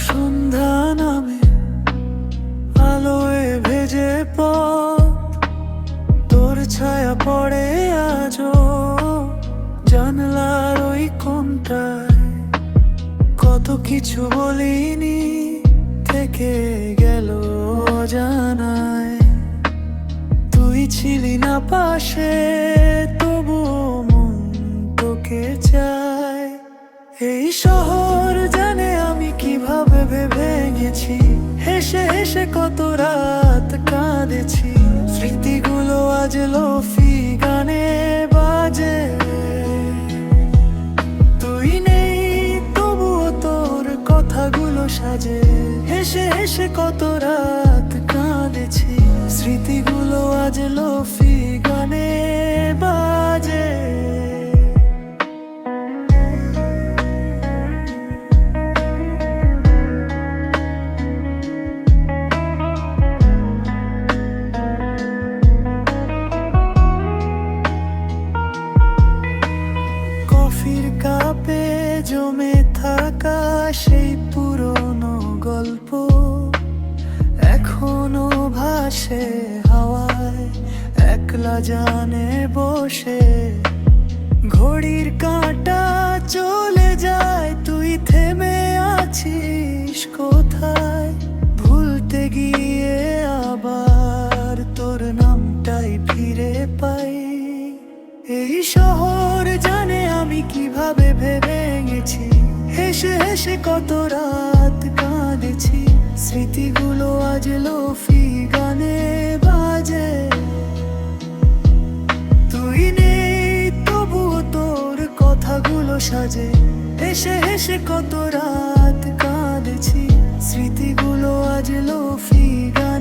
সন্ধ্যা নামে আলোয় ভেজে পথ, তোর ছায়া পড়ে আজও জানলার ওই কোণটায়। কত কিছু বলিনি, থেকে গেল অজানায়। তুই ছিলি না পাশে, তবুও মন তোকে চায়। এই শহর জানে আমি কিভাবে ভেঙেছি, হেসে হেসে কত রাত কাঁদেছি। স্মৃতিগুলো আজ লোফি গানে বাজে। তুই নেই তবুও তোর কথাগুলো সাজে, হেসে হেসে কত রাত কাঁদেছি। স্মৃতিগুলো আজ লোফি গানে বাজে। কফির কাপে জমে থাকা সেই পুরনো গল্প এখনো ভাসে হাওয়ায়, একলা জানে বসে। ঘড়ির কাঁটা চলে যায়, তুই থেমে আছিস কোথায়? ভুলতে গিয়ে আবার তোর নামটাই ফিরে পাই। এই শহর জানে আমি কিভাবে ভেঙেছি, হেসে হেসে কত রাত কাঁদেছি। স্মৃতিগুলো আজ লোফি গানে বাজে। তুই নেই তবুও তোর কথাগুলো সাজে, হেসে হেসে কত রাত কাঁদেছি। স্মৃতিগুলো আজ লোফি গানে